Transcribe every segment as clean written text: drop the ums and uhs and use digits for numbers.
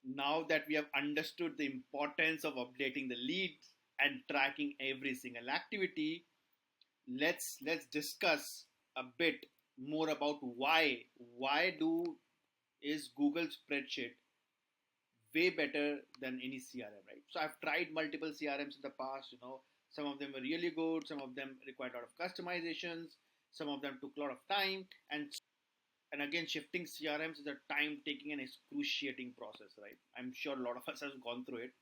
Now that we have understood the importance of updating the leads and tracking every single activity, let's discuss a bit more about why is Google Spreadsheet way better than any CRM, right? So I've tried multiple CRMs in the past. Some of them were really good, some of them required a lot of customizations, some of them took a lot of time, and again, shifting CRMs is a time-taking and excruciating process, right? I'm sure a lot of us have gone through it,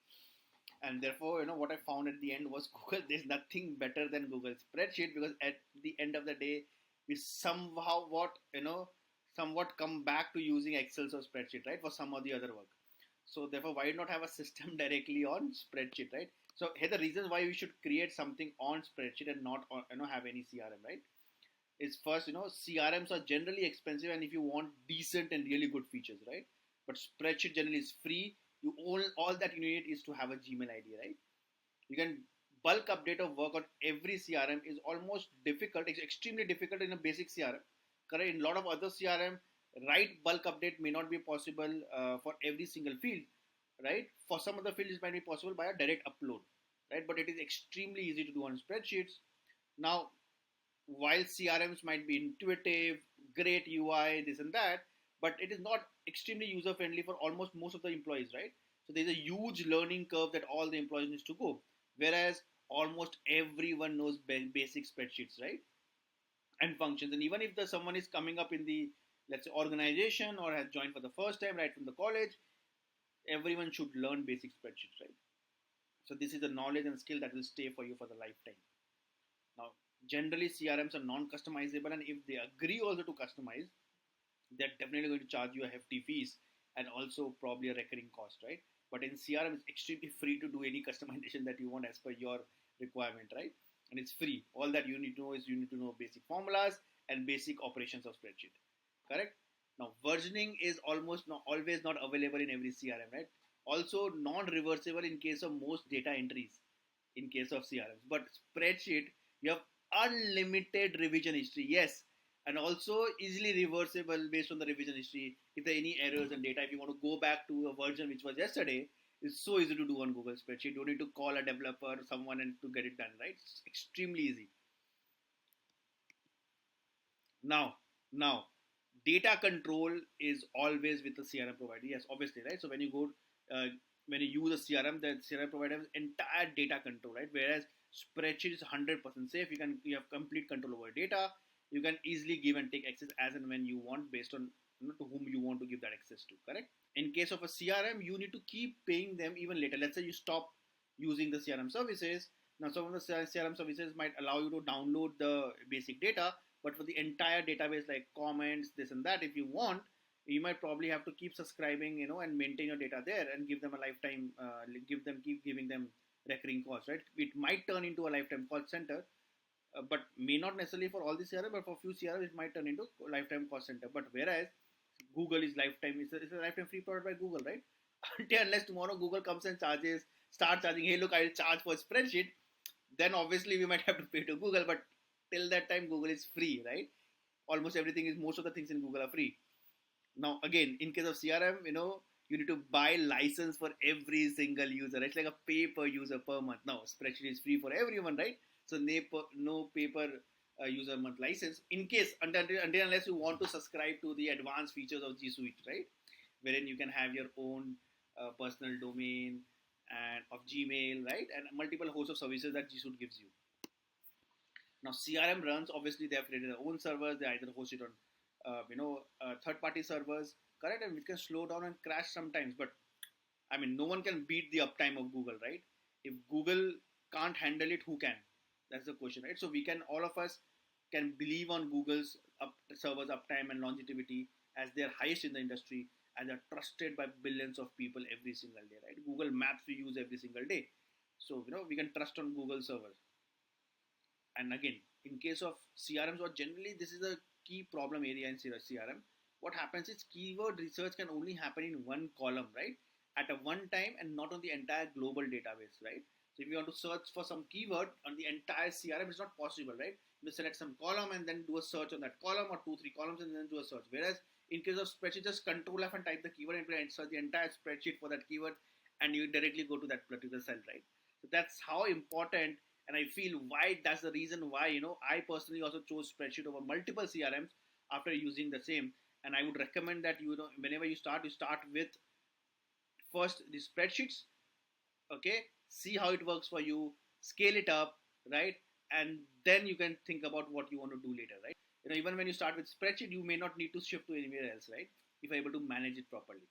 and therefore, what I found at the end was Google. There's nothing better than Google Spreadsheet, because at the end of the day, we somewhat come back to using Excel or spreadsheet, right, for some of the other work. So therefore, why not have a system directly on spreadsheet, right? So here the reasons why we should create something on spreadsheet and not on, have any CRM, right? Is first, CRMs are generally expensive, and if you want decent and really good features, right? But spreadsheet generally is free. All that you need is to have a Gmail ID, right? You can bulk update of work on every CRM is almost difficult. It's extremely difficult in a basic CRM. Correct. In a lot of other CRM, right, bulk update may not be possible for every single field, right? For some of the fields, it might be possible by a direct upload, right? But it is extremely easy to do on spreadsheets. Now, while CRMs might be intuitive, great UI, this and that, but it is not extremely user friendly for almost most of the employees, right? So there's a huge learning curve that all the employees need to go. Whereas almost everyone knows basic spreadsheets, right? And functions. And even if someone is coming up in the, let's say, organization, or has joined for the first time right from the college, everyone should learn basic spreadsheets, right? So this is a knowledge and skill that will stay for you for the lifetime. Now, generally CRMs are non-customizable, and if they agree also to customize, they're definitely going to charge you a hefty fees and also probably a recurring cost, right? But in CRM, it's extremely free to do any customization that you want as per your requirement, right? And it's free. All that you need to know is you need to know basic formulas and basic operations of spreadsheet. Correct? Now, versioning is almost not always not available in every CRM, right? Also, non-reversible in case of most data entries in case of CRMs. But spreadsheet, you have unlimited revision history. Yes, and also easily reversible based on the revision history. If there are any errors and data, if you want to go back to a version which was yesterday, it's so easy to do on Google Spreadsheet. You don't need to call a developer or someone and to get it done, right? It's extremely easy. Now, data control is always with the CRM provider. Yes, obviously, right? So when you use a CRM, the CRM provider has entire data control, right? Whereas spreadsheet is 100% safe. You have complete control over data. You can easily give and take access as and when you want, based on to whom you want to give that access to. Correct. In case of a CRM, you need to keep paying them even later. Let's say you stop using the CRM services. Now, some of the CRM services might allow you to download the basic data, but for the entire database, like comments, this and that, if you want, you might probably have to keep subscribing, and maintain your data there and give them a lifetime, keep giving them recurring costs, right? It might turn into a lifetime cost center, but may not necessarily for all the CRM, but for few CRM, it might turn into lifetime cost center. But whereas Google is lifetime, it's a lifetime free product by Google, right? Until unless tomorrow Google comes and start charging, hey, look, I'll charge for a spreadsheet, then obviously we might have to pay to Google. But till that time, Google is free, right? Most of the things in Google are free. Now, again, in case of CRM, you need to buy license for every single user. It's like a pay per user per month. Now, spreadsheet is free for everyone, right? So, no paper user month license. In case, until unless you want to subscribe to the advanced features of G Suite, right? Wherein you can have your own personal domain and of Gmail, right? And multiple hosts of services that G Suite gives you. Now CRM runs, obviously they have created their own servers. They either host it on third-party servers, correct, and which can slow down and crash sometimes. But I mean, no one can beat the uptime of Google, right? If Google can't handle it, who can? That's the question, right? So all of us can believe on Google's servers uptime and longevity as they're highest in the industry, and they're trusted by billions of people every single day, right? Google Maps we use every single day, so we can trust on Google servers. And again, in case of CRMs, or generally this is a key problem area in CRM. What happens is keyword research can only happen in one column, right, at a one time, and not on the entire global database, right? So if you want to search for some keyword on the entire CRM, it's not possible, right? You select some column and then do a search on that column, or 2 3 columns and then do a search. Whereas In case of spreadsheet, just control F and type the keyword and insert the entire spreadsheet for that keyword, and you directly go to that particular cell, right? So that's how important, and I feel why that's the reason why I personally also chose spreadsheet over multiple CRMs after using the same. And I would recommend that whenever you start with first the spreadsheets, okay, see how it works for you, scale it up, right? And then you can think about what you want to do later, right? Even when you start with spreadsheet, you may not need to shift to anywhere else, right? If you're able to manage it properly.